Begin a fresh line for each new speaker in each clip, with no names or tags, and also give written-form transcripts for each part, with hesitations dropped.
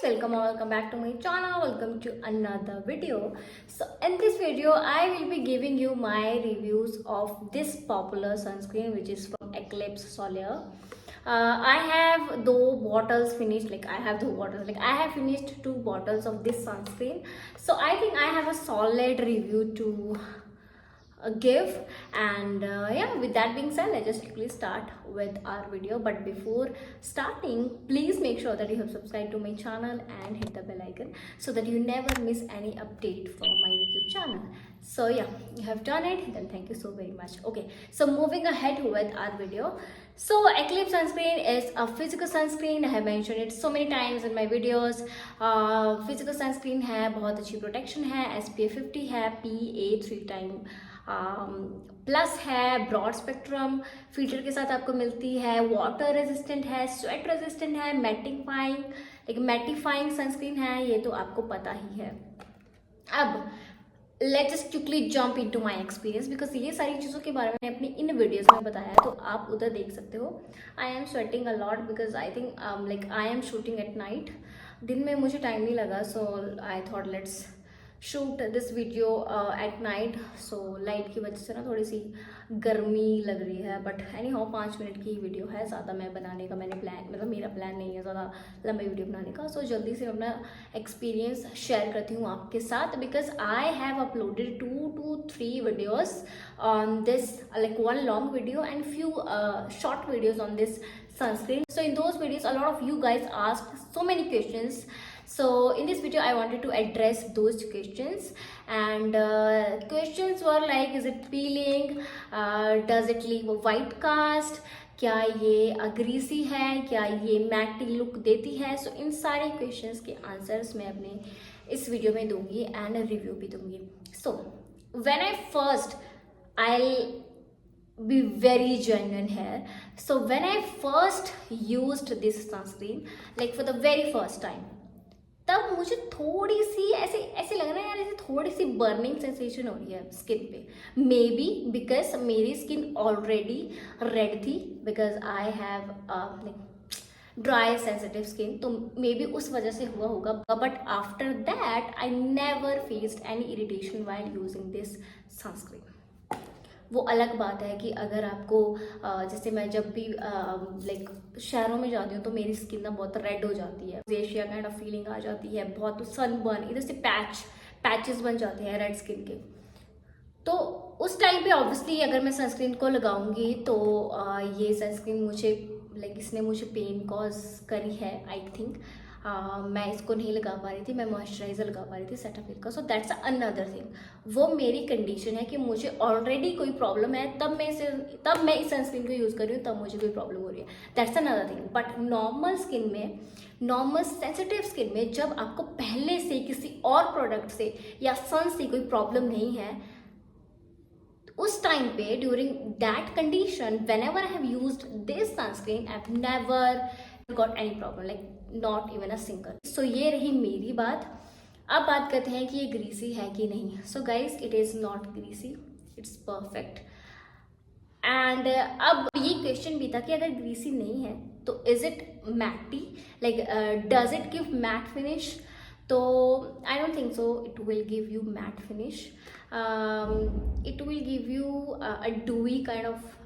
welcome or welcome back to my channel. Welcome to another video. So in this video I will be giving you my reviews of this popular sunscreen which is from Eclipse Solar. I have I have finished 2 bottles of this sunscreen, so I think I have a solid review to give. And yeah, with that being said, let's just quickly start with our video. But before starting, please make sure that you have subscribed to my channel and hit the bell icon so that you never miss any update from my YouTube channel. So yeah, you have done it, then thank you so very much. Okay, so moving ahead with our video. So Eclipse sunscreen is a physical sunscreen. I have mentioned it so many times in my videos. Physical sunscreen है, बहुत अच्छी protection है, SPF 50 है, PA 3 time plus है, broad spectrum filter के साथ आपको मिलती है, वाटर रेजिस्टेंट है, स्वेट रेजिस्टेंट है, मैटिफाइंग सनस्क्रीन है, ये तो आपको पता ही है. अब let's just quickly jump into my experience, because ये सारी चीज़ों के बारे में अपनी इन वीडियोस में बताया है, तो आप उधर देख सकते हो. I am sweating a lot because I think I am shooting at night. दिन में मुझे टाइम नहीं लगा, so I thought let's shoot this video at night. So light की वजह से ना थोड़ी सी गर्मी लग रही है, बट एनी हाउ 5 मिनट की वीडियो है. ज़्यादा मैं बनाने का मेरा प्लान नहीं है ज़्यादा लंबी वीडियो बनाने का. सो जल्दी से अपना एक्सपीरियंस शेयर करती हूँ आपके साथ, because I have uploaded 2 to 3 videos on this, like 1 long video and few short videos on this sunscreen. So in those videos a lot of you guys asked so many questions. So in this video I wanted to address those questions, and questions were like, is it peeling, does it leave a white cast, क्या ये greasy है, क्या ये मैटी look देती है. सो इन सारे questions के answers मैं अपने इस वीडियो में दूंगी एंड रिव्यू भी दूंगी. So when I first, I'll be very genuine here. So when I first used this sunscreen, like for the very first time, तब मुझे थोड़ी सी ऐसे लग रहा है यार, ऐसे थोड़ी सी बर्निंग सेंसेशन हो रही है स्किन पे. मे बी बिकॉज मेरी स्किन ऑलरेडी रेड थी, because I have like dry sensitive skin, तो मे बी उस वजह से हुआ होगा. But after that I never faced any irritation while using this sunscreen. वो अलग बात है कि अगर आपको जैसे मैं जब भी लाइक शहरों में जाती हूँ तो मेरी स्किन ना बहुत रेड हो जाती है, एशिया काइंड ऑफ फीलिंग आ जाती है, बहुत सनबर्न, इधर से पैचेस बन जाते हैं रेड स्किन के. तो उस टाइम पे ऑब्वियसली अगर मैं सनस्क्रीन को लगाऊंगी तो ये सनस्क्रीन मुझे लाइक इसने मुझे पेन कॉज करी है. आई थिंक मैं इसको नहीं लगा पा रही थी, मैं मॉइस्चराइजर लगा पा रही थी सेटाफिल का. So that's another thing. वो मेरी कंडीशन है कि मुझे ऑलरेडी कोई प्रॉब्लम है, तब मैं इस सनस्क्रीन को यूज़ कर रही हूँ, तब मुझे कोई प्रॉब्लम हो रही है. That's another thing. But normal skin में, नॉर्मल सेंसिटिव स्किन में, जब आपको पहले से किसी और प्रोडक्ट से या सन से कोई प्रॉब्लम नहीं है, उस टाइम पे during that condition, whenever I have used this sunscreen, I have never got any problem, like not even a single. So ये रही मेरी बात. अब बात करते हैं कि ये ग्रीसी है कि नहीं. So guys, it is not greasy, it's perfect. And अब ये क्वेश्चन भी था कि अगर ग्रीसी नहीं है तो is it matte, like does it give matte finish. तो I don't think so it will give you matte finish. It will give you a dewy kind of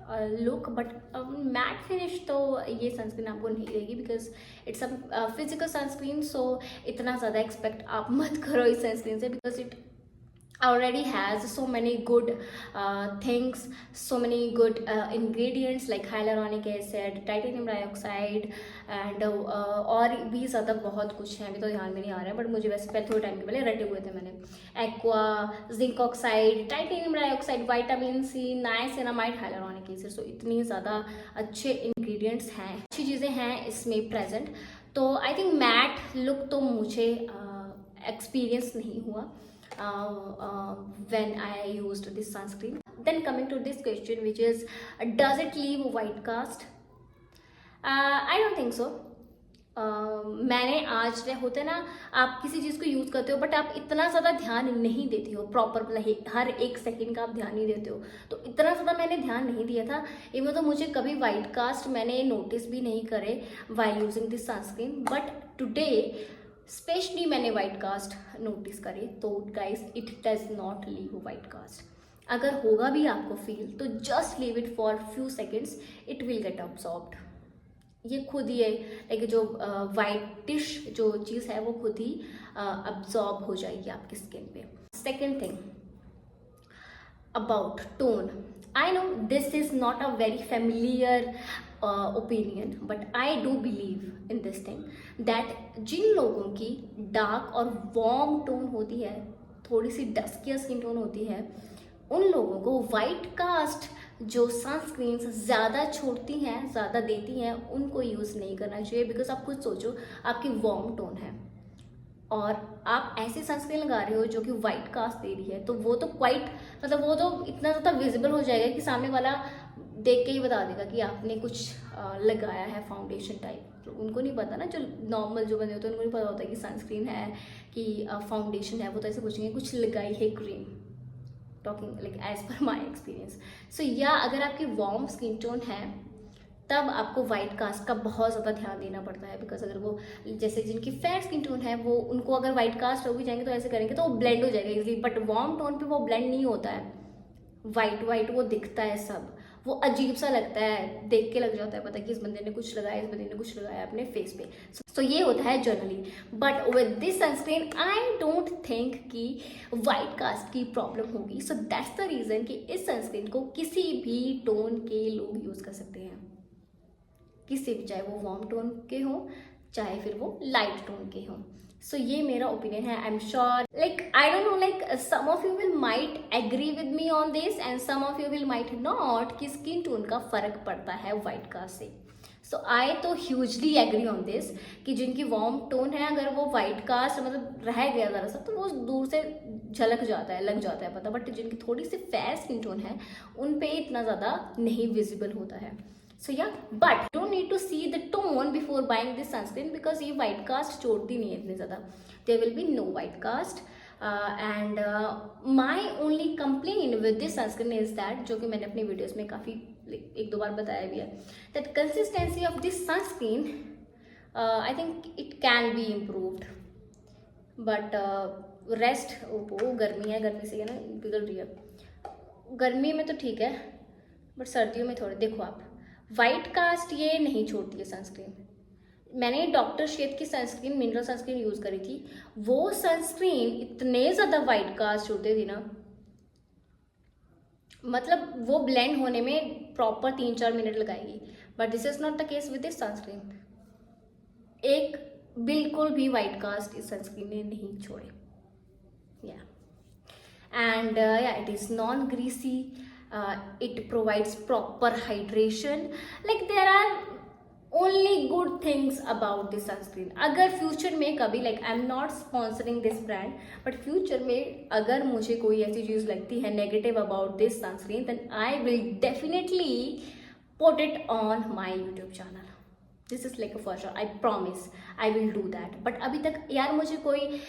look, but matte finish तो ये sunscreen आपको नहीं देगी, because it's a physical sunscreen. So इतना ज़्यादा expect आप मत करो इस सनस्क्रीन से, because it already has so many good things, so many good ingredients like hyaluronic acid, titanium dioxide and और भी ज़्यादा बहुत कुछ है. अभी तो ध्यान में नहीं आ रहा है, बट मुझे वैसे पहले थोड़े टाइम के पहले रटे हुए थे मैंने. Aqua, zinc oxide, titanium dioxide, vitamin C, niacinamide, hyaluronic acid. So इतनी ज़्यादा अच्छे इंग्रेडिएंट्स हैं, अच्छी चीज़ें हैं इसमें प्रेजेंट. तो आई थिंक मैट लुक तो मुझे एक्सपीरियंस नहीं हुआ when I used this sunscreen. Then coming to this question, which is, does it leave a white cast? I don't think so. मैंने आज होता है ना, आप किसी चीज़ को यूज़ करते हो बट आप इतना ज़्यादा ध्यान नहीं देते हो, प्रॉपर हर एक सेकंड का आप ध्यान नहीं देते हो, तो इतना ज़्यादा मैंने ध्यान नहीं दिया था. इवन तो मुझे कभी वाइट कास्ट मैंने नोटिस भी नहीं करे while using this sunscreen. But today specially मैंने वाइट कास्ट नोटिस करे तो guys it does not leave white cast. अगर होगा भी आपको फील तो just leave it for few seconds, it will get absorbed. ये खुद ही लाइक जो वाइटिश जो चीज़ है वो खुद ही अब्सॉर्ब हो जाएगी आपकी स्किन पे। Second thing about tone, I know this is not a very familiar opinion, but I do believe in this thing that जिन लोगों की डार्क और वार्म टोन होती है, थोड़ी सी डस्की स्किन टोन होती है, उन लोगों को वाइट कास्ट जो सनस्क्रीन ज़्यादा छोड़ती हैं, ज़्यादा देती हैं, उनको यूज़ नहीं करना चाहिए। बिकॉज आप खुद सोचो, आपकी वार्म टोन है और आप ऐसी सनस्क्रीन लगा रहे हो जो कि वाइट कास्ट दे रही है, तो वो तो क्वाइट मतलब वो तो इतना ज़्यादा विजिबल हो जाएगा कि सामने वाला देख के ही बता देगा कि आपने कुछ लगाया है फाउंडेशन टाइप। तो उनको नहीं पता ना, जो नॉर्मल जो बंदे होते हैं उनको नहीं पता होता कि सनस्क्रीन है कि फाउंडेशन है। वो तो ऐसे पूछेंगे कुछ लगाई है cream, talking like as per my experience. सो या अगर आपकी वार्म स्किन टोन है तब आपको वाइट कास्ट का बहुत ज़्यादा ध्यान देना पड़ता है। बिकॉज अगर वो जैसे जिनकी फेयर स्किन टोन है वो उनको अगर वाइट कास्ट हो भी जाएंगे तो ऐसे करेंगे तो वो ब्लेंड हो जाएगा इजीली, बट वार्म टोन पे वो ब्लेंड नहीं होता है। वाइट वो दिखता है, सब वो अजीब सा लगता है, देख के लग जाता है पता कि इस बंदे ने कुछ लगाया, इस बंदे ने कुछ लगाया अपने फेस पे। सो ये होता है generally, but with this sunscreen I don't think कि वाइट कास्ट की प्रॉब्लम होगी। सो दैट्स द रीज़न कि इस सनस्क्रीन को किसी भी टोन के लोग यूज़ कर सकते हैं, किसी भी, चाहे वो वार्म टोन के हों चाहे फिर वो लाइट टोन के हों। सो ये मेरा ओपिनियन है। I am sure like I don't know like some of you will might agree with me on this and some of you will might not कि स्किन टोन का फर्क पड़ता है वाइट कास्ट से। सो आई तो ह्यूजली एग्री ऑन दिस कि जिनकी warm tone है अगर वो वाइट कास्ट मतलब रह गया ज़रा सा तो वो दूर से झलक जाता है, लग जाता है पता, बट जिनकी थोड़ी सी फेयर स्किन टोन है उन पे इतना ज़्यादा नहीं विजिबल होता है। So yeah, but you don't need to see the tone before buying this sunscreen because ये white cast छोड़ती नहीं है इतनी ज़्यादा। There will be no white cast and my only complaint with this sunscreen is that, जो कि मैंने अपनी वीडियोस में काफ़ी एक दो बार बताया भी है, that consistency of this sunscreen I think it can be improved, but rest वो गर्मी है, गर्मी से ना पिघल रही है। गर्मी में तो ठीक है बट सर्दियों में थोड़े, देखो आप वाइट कास्ट ये नहीं छोड़ती है सनस्क्रीन। मैंने डॉक्टर शेड की सनस्क्रीन, मिनरल सनस्क्रीन यूज़ करी थी, वो सनस्क्रीन इतने ज़्यादा वाइट कास्ट होते थी ना, मतलब वो ब्लेंड होने में प्रॉपर 3-4 मिनट लगाएगी, but this is not the case with this sunscreen. एक बिल्कुल भी वाइट कास्ट इस सनस्क्रीन ने नहीं छोड़े। And it is non greasy, it provides proper hydration, like there are only good things about this sunscreen। अगर future में कभी like I'm not sponsoring this brand, but future में अगर मुझे कोई ऐसी चीज़ लगती है negative about this sunscreen then I will definitely put it on my YouTube channel। This is like for sure, I promise I will do that. But अभी तक यार मुझे कोई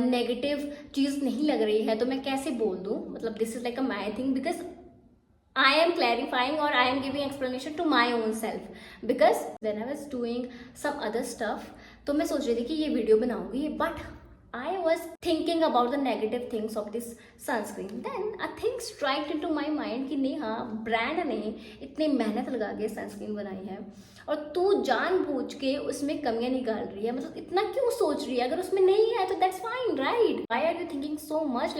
नेगेटिव चीज़ नहीं लग रही है तो मैं कैसे बोल दूँ, मतलब this is like a my thing because I am clarifying or I am giving explanation to my own self because when I was doing some other stuff तो मैं सोच रही थी कि ये वीडियो बनाऊंगी, but I was thinking about the negative things of this sunscreen, then a thing struck into my mind कि नहीं, हाँ ब्रांड ने इतनी मेहनत लगा के सनस्क्रीन बनाई है और तू जानबूझ के उसमें कमियां निकाल रही है, मतलब इतना क्यों सोच रही है? अगर उसमें नहीं है तो that's fine, right? Why are you thinking so much?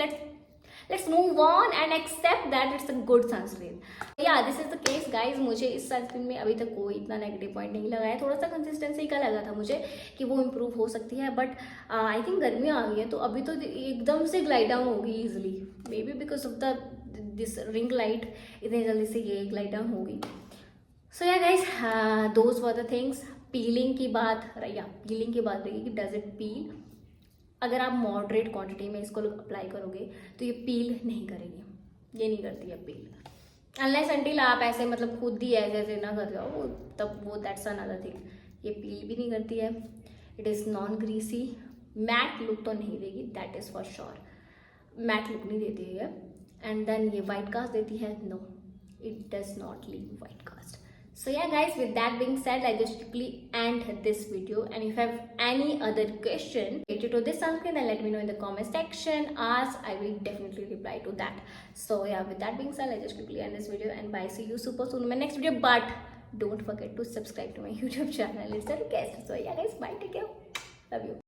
Let's move on and accept that it's a good sunscreen। Yeah, this is the case guys। मुझे इस सनस्क्रीन में अभी तक कोई इतना नेगेटिव पॉइंट नहीं लगा है। थोड़ा सा कंसिस्टेंसी का लगा था मुझे कि वो इम्प्रूव हो सकती है, बट आई थिंक गर्मियाँ आ गई हैं तो अभी तो एकदम से ग्लाइड डाउन होगी easily, may be because of the this ring light इतनी जल्दी से ये ग्लाइड डाउन होगी। सो yeah guys those were the things. Piling की बात रही कि डज इट पील। अगर आप मॉडरेट क्वांटिटी में इसको अप्लाई करोगे तो ये पील नहीं करेगी, ये नहीं करती है पील, अनलेस अंटिल आप ऐसे मतलब खुद ही ऐसे ना कर जाओ वो, तब वो दैट्स अनदर थिंग। ये पील भी नहीं करती है, it is non greasy, matte look तो नहीं देगी, that is for sure, matte look नहीं देती है। एंड देन ये वाइट कास्ट देती है, no it does not leave white cast. So yeah guys, with that being said, I just quickly end this video, and if you have any other question related to this sunscreen, then let me know in the comment section. Ask, I will definitely reply to that. So yeah, with that being said, I just quickly end this video, and bye, see you super soon in my next video. But don't forget to subscribe to my YouTube channel, it's a request. So yeah guys, bye, take care, love you.